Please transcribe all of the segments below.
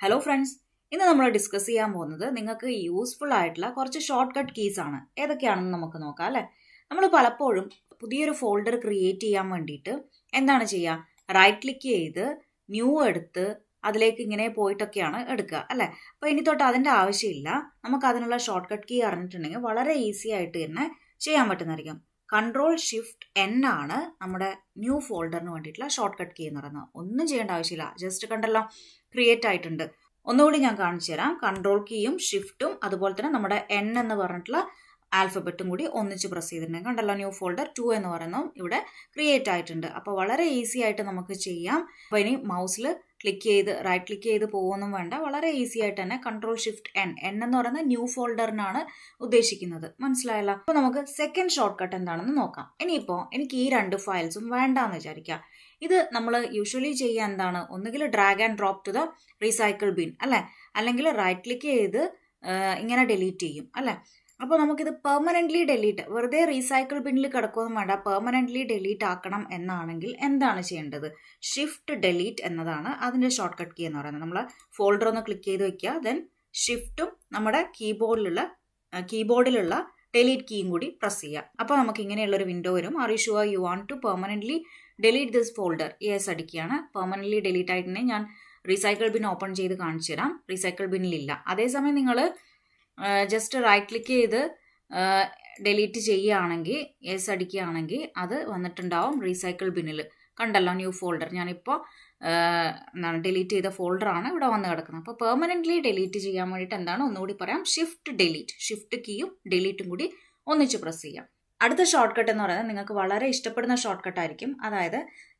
Hello friends, ഇന്ന് നമ്മൾ discuss ചെയ്യാൻ പോകുന്നത് നിങ്ങൾക്ക് യൂസ്ഫുൾ ആയിട്ടുള്ള കുറച്ച് ഷോർട്ട് കട്ട് കീസ് ആണ്. ഏതൊക്കെയാണെന്ന് നമുക്ക് നോക്കാം അല്ലേ. നമ്മൾ പലപ്പോഴും പുതിയൊരു ഫോൾഡർ ക്രിയേറ്റ് ചെയ്യാൻ വേണ്ടിയിട്ട് എന്താണ് ചെയ്യുക, റൈറ്റ് ക്ലിക്ക് ചെയ്ത് ന്യൂ എടുത്ത് അതിലേക്ക് ഇങ്ങനെ പോയിട്ടൊക്കെയാണ് എടുക്കുക അല്ലേ. അപ്പോൾ ഇനി തൊട്ട് അതിൻ്റെ ആവശ്യമില്ല. നമുക്ക് അതിനുള്ള ഷോർട്ട് കട്ട് കീ അറിഞ്ഞിട്ടുണ്ടെങ്കിൽ വളരെ ഈസി ആയിട്ട് തന്നെ ചെയ്യാൻ പറ്റുന്നതായിരിക്കും. Ctrl+Shift+N ആണ് നമ്മുടെ ന്യൂ ഫോൾഡറിന് വേണ്ടിയിട്ടുള്ള ഷോർട്ട് കട്ട് കീ എന്ന് പറയുന്നത്. ഒന്നും ചെയ്യേണ്ട ആവശ്യമില്ല, ജസ്റ്റ് കണ്ടല്ലോ ക്രിയേറ്റ് ആയിട്ടുണ്ട്. ഒന്നുകൂടി ഞാൻ കാണിച്ചു തരാം. കൺട്രോൾ കീയും ഷിഫ്റ്റും അതുപോലെ തന്നെ നമ്മുടെ N എന്ന് പറഞ്ഞിട്ടുള്ള ആൽഫബറ്റും കൂടി ഒന്നിച്ച് പ്രസ് ചെയ്തിട്ടുണ്ടെങ്കിൽ കണ്ടല്ലോ ന്യൂ ഫോൾഡർ 2 എന്ന് പറയുന്നതും ഇവിടെ ക്രിയേറ്റ് ആയിട്ടുണ്ട്. അപ്പോൾ വളരെ ഈസി ആയിട്ട് നമുക്ക് ചെയ്യാം. അപ്പോൾ ഇനി മൗസിൽ ക്ലിക്ക് ചെയ്ത് റൈറ്റ് ക്ലിക്ക് ചെയ്ത് പോകുമൊന്നും വേണ്ട, വളരെ ഈസി ആയിട്ട് തന്നെ Ctrl+Shift+N എന്ന് പറയുന്ന ന്യൂ ഫോൾഡറിനാണ് ഉദ്ദേശിക്കുന്നത്. മനസ്സിലായല്ലോ. അപ്പോൾ നമുക്ക് സെക്കൻഡ് ഷോർട്ട് കട്ട് എന്താണെന്ന് നോക്കാം. ഇനിയിപ്പോൾ എനിക്ക് ഈ രണ്ട് ഫയൽസും വേണ്ടാന്ന് വിചാരിക്കാം. ഇത് നമ്മൾ യൂഷ്വലി ചെയ്യുക എന്താണ്, ഒന്നുകിൽ drag and drop to the recycle bin അല്ലേ, അല്ലെങ്കിൽ റൈറ്റ് ക്ലിക്ക് ചെയ്ത് ഇങ്ങനെ ഡിലീറ്റ് ചെയ്യും അല്ലേ. അപ്പോൾ നമുക്കിത് പെർമനൻ്റ്ലി ഡിലീറ്റ്, വെറുതെ റീസൈക്കിൾ ബിന്നിൽ കിടക്കുകയൊന്നും വേണ്ട, പെർമനൻ്റ്ലി ഡിലീറ്റ് ആക്കണം എന്നാണെങ്കിൽ എന്താണ് ചെയ്യേണ്ടത്, ഷിഫ്റ്റ് ഡിലീറ്റ് എന്നതാണ് അതിൻ്റെ ഷോർട്ട് കട്ട് കീ എന്ന് പറയുന്നത്. നമ്മൾ ഫോൾഡർ ഒന്ന് ക്ലിക്ക് ചെയ്ത് വെക്കുക, ദെൻ ഷിഫ്റ്റും നമ്മുടെ കീബോർഡിലുള്ള ഡിലീറ്റ് കീയും കൂടി പ്രസ് ചെയ്യുക. അപ്പോൾ നമുക്ക് ഇങ്ങനെയുള്ളൊരു വിൻഡോ വരും. Are you sure you want to permanently delete this folder? Yes അടിക്കുകയാണ്. പെർമനൻ്റ്ലി ഡിലീറ്റ് ആയിട്ടുണ്ടെങ്കിൽ ഞാൻ റീസൈക്കിൾ ബിൻ ഓപ്പൺ ചെയ്ത് കാണിച്ചു തരാം. റീസൈക്കിൾ ബിന്നിലില്ല. അതേസമയം നിങ്ങൾ ജസ്റ്റ് റൈറ്റ് ക്ലിക്ക് ചെയ്ത് ഡിലീറ്റ് ചെയ്യുകയാണെങ്കിൽ, യെസ് അടിക്കുകയാണെങ്കിൽ അത് വന്നിട്ടുണ്ടാവും റീസൈക്കിൾ ബിന്നിൽ. കണ്ടല്ലോ ന്യൂ ഫോൾഡർ, ഞാനിപ്പോൾ ഡിലീറ്റ് ചെയ്ത ഫോൾഡറാണ് ഇവിടെ വന്ന് കിടക്കുന്നത്. അപ്പോൾ പെർമനൻ്റ്ലി ഡിലീറ്റ് ചെയ്യാൻ വേണ്ടിയിട്ട് എന്താണ്, ഒന്നുകൂടി പറയാം, ഷിഫ്റ്റ് ഡിലീറ്റ്, ഷിഫ്റ്റ് കീയും ഡിലീറ്റും കൂടി ഒന്നിച്ച് പ്രസ് ചെയ്യാം. അടുത്ത ഷോർട്ട് കട്ട് എന്ന് പറയുന്നത് നിങ്ങൾക്ക് വളരെ ഇഷ്ടപ്പെടുന്ന ഷോർട്ട് കട്ട് ആയിരിക്കും. അതായത്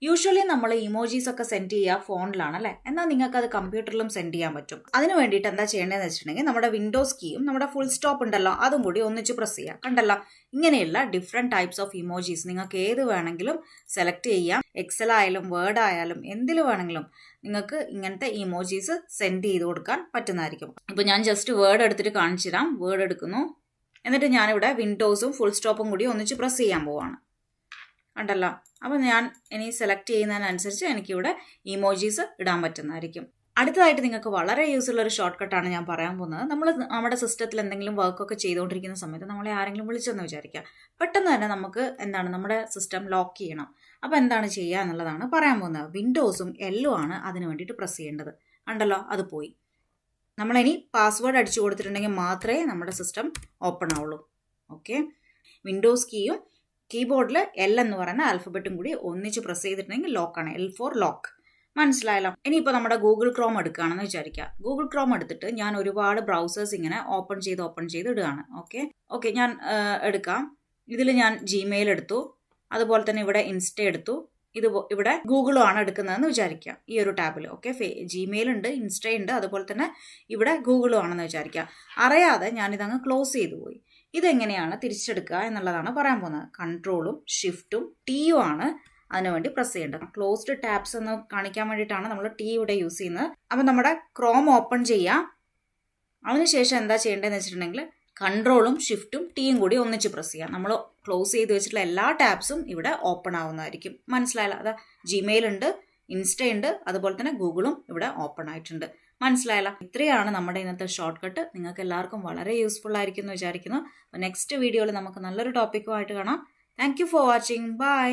യൂഷ്വലി നമ്മൾ ഇമോജീസ് ഒക്കെ സെൻഡ് ചെയ്യുക ഫോണിലാണ് അല്ലേ, എന്നാൽ നിങ്ങൾക്ക് അത് കമ്പ്യൂട്ടറിലും സെൻഡ് ചെയ്യാൻ പറ്റും. അതിന് വേണ്ടിയിട്ട് എന്താ ചെയ്യേണ്ടതെന്ന് വെച്ചിട്ടുണ്ടെങ്കിൽ നമ്മുടെ വിൻഡോസ് കീയും നമ്മുടെ ഫുൾ സ്റ്റോപ്പ് ഉണ്ടല്ലോ അതും കൂടി ഒന്നിച്ച് പ്രസ് ചെയ്യുക. കണ്ടല്ലോ ഇങ്ങനെയുള്ള ഡിഫറെൻറ്റ് ടൈപ്സ് ഓഫ് ഇമോജീസ് നിങ്ങൾക്ക് ഏത് വേണമെങ്കിലും സെലക്ട് ചെയ്യാം. എക്സൽ ആയാലും വേർഡ് ആയാലും എന്തിൽ വേണമെങ്കിലും നിങ്ങൾക്ക് ഇങ്ങനത്തെ ഇമോജീസ് സെൻഡ് ചെയ്ത് കൊടുക്കാൻ പറ്റുന്നതായിരിക്കും. ഇപ്പോൾ ഞാൻ ജസ്റ്റ് വേർഡ് എടുത്തിട്ട് കാണിച്ചു തരാം. വേർഡ് എടുക്കുന്നു, എന്നിട്ട് ഞാനിവിടെ വിൻഡോസും ഫുൾ സ്റ്റോപ്പും കൂടി ഒന്നിച്ച് പ്രസ് ചെയ്യാൻ പോവാണ്. കണ്ടല്ലോ. അപ്പോൾ ഞാൻ ഇനി സെലക്ട് ചെയ്യുന്നതിനനുസരിച്ച് എനിക്കിവിടെ ഇമോജീസ് ഇടാൻ പറ്റുന്നതായിരിക്കും. അടുത്തതായിട്ട് നിങ്ങൾക്ക് വളരെ യൂസ്ഫുൾ ഒരു ഷോർട്ട് കട്ടാണ് ഞാൻ പറയാൻ പോകുന്നത്. നമ്മൾ നമ്മുടെ സിസ്റ്റത്തിൽ എന്തെങ്കിലും വർക്കൊക്കെ ചെയ്തുകൊണ്ടിരിക്കുന്ന സമയത്ത് നമ്മളെ ആരെങ്കിലും വിളിച്ചെന്ന് വിചാരിക്കുക. പെട്ടെന്ന് തന്നെ നമുക്ക് എന്താണ്, നമ്മുടെ സിസ്റ്റം ലോക്ക് ചെയ്യണം. അപ്പോൾ എന്താണ് ചെയ്യുക എന്നുള്ളതാണ് പറയാൻ പോകുന്നത്. വിൻഡോസും എല്ലും ആണ് അതിന് വേണ്ടിയിട്ട് പ്രസ് ചെയ്യേണ്ടത്. കണ്ടല്ലോ അത് പോയി. നമ്മളിനി പാസ്വേഡ് അടിച്ചു കൊടുത്തിട്ടുണ്ടെങ്കിൽ മാത്രമേ നമ്മുടെ സിസ്റ്റം ഓപ്പൺ ആവുള്ളൂ. ഓക്കെ, വിൻഡോസ് കീയും കീബോർഡിൽ എൽ എന്ന് പറയുന്ന ആൽഫബറ്റും കൂടി ഒന്നിച്ച് പ്രസ് ചെയ്തിട്ടുണ്ടെങ്കിൽ ലോക്കാണ്. L for lock. മനസ്സിലായല്ലോ. ഇനിയിപ്പോൾ നമ്മുടെ ഗൂഗിൾ ക്രോം എടുക്കുകയാണെന്ന് വിചാരിക്കുക. ഗൂഗിൾ ക്രോം എടുത്തിട്ട് ഞാൻ ഒരുപാട് ബ്രൗസേഴ്സ് ഇങ്ങനെ ഓപ്പൺ ചെയ്ത് ഇടുകയാണ്. ഓക്കെ ഞാൻ എടുക്കാം. ഇതിൽ ഞാൻ ജിമെയിൽ എടുത്തു, അതുപോലെ തന്നെ ഇവിടെ ഇൻസ്റ്റ എടുത്തു, ഇവിടെ ഗൂഗിളും ആണ് എടുക്കുന്നതെന്ന് വിചാരിക്കുക. ഈ ഒരു ടാബിൽ ഓക്കെ ജിമെയിൽ ഉണ്ട്, ഇൻസ്റ്റ ഉണ്ട്, അതുപോലെ തന്നെ ഇവിടെ ഗൂഗിളും ആണെന്ന് വിചാരിക്കുക. അറിയാതെ ഞാനിതങ്ങ് ക്ലോസ് ചെയ്തു പോയി. ഇതെങ്ങനെയാണ് തിരിച്ചെടുക്കുക എന്നുള്ളതാണ് പറയാൻ പോകുന്നത്. കൺട്രോളും ഷിഫ്റ്റും ടിയും ആണ് അതിനുവേണ്ടി പ്രസ് ചെയ്യേണ്ടത്. ക്ലോസ്ഡ് ടാബ്സ് എന്ന് കാണിക്കാൻ വേണ്ടിയിട്ടാണ് നമ്മൾ ടി ഇവിടെ യൂസ് ചെയ്യുന്നത്. അപ്പം നമ്മുടെ ക്രോം ഓപ്പൺ ചെയ്യാം. അതിനുശേഷം എന്താ ചെയ്യേണ്ടതെന്ന് വെച്ചിട്ടുണ്ടെങ്കിൽ കൺട്രോളും ഷിഫ്റ്റും ടിയും കൂടി ഒന്നിച്ച് പ്രസ് ചെയ്യാം. നമ്മൾ ക്ലോസ് ചെയ്ത് വെച്ചിട്ടുള്ള എല്ലാ ടാബ്സും ഇവിടെ ഓപ്പൺ ആവുന്നതായിരിക്കും. മനസ്സിലായല്ലോ. അതാ ജിമെയിൽ ഉണ്ട്, ഇൻസ്റ്റ ഉണ്ട്, അതുപോലെ തന്നെ ഗൂഗിളും ഇവിടെ ഓപ്പൺ ആയിട്ടുണ്ട്. മനസ്സിലായല്ലോ. ഇത്രയാണ് നമ്മുടെ ഇന്നത്തെ ഷോർട്ട് കട്ട്. നിങ്ങൾക്ക് എല്ലാവർക്കും വളരെ യൂസ്ഫുൾ ആയിരിക്കും എന്ന് വിചാരിക്കുന്നു. അപ്പോൾ നെക്സ്റ്റ് വീഡിയോയിൽ നമുക്ക് നല്ലൊരു ടോപ്പിക്കുമായിട്ട് കാണാം. Thank you for watching. By.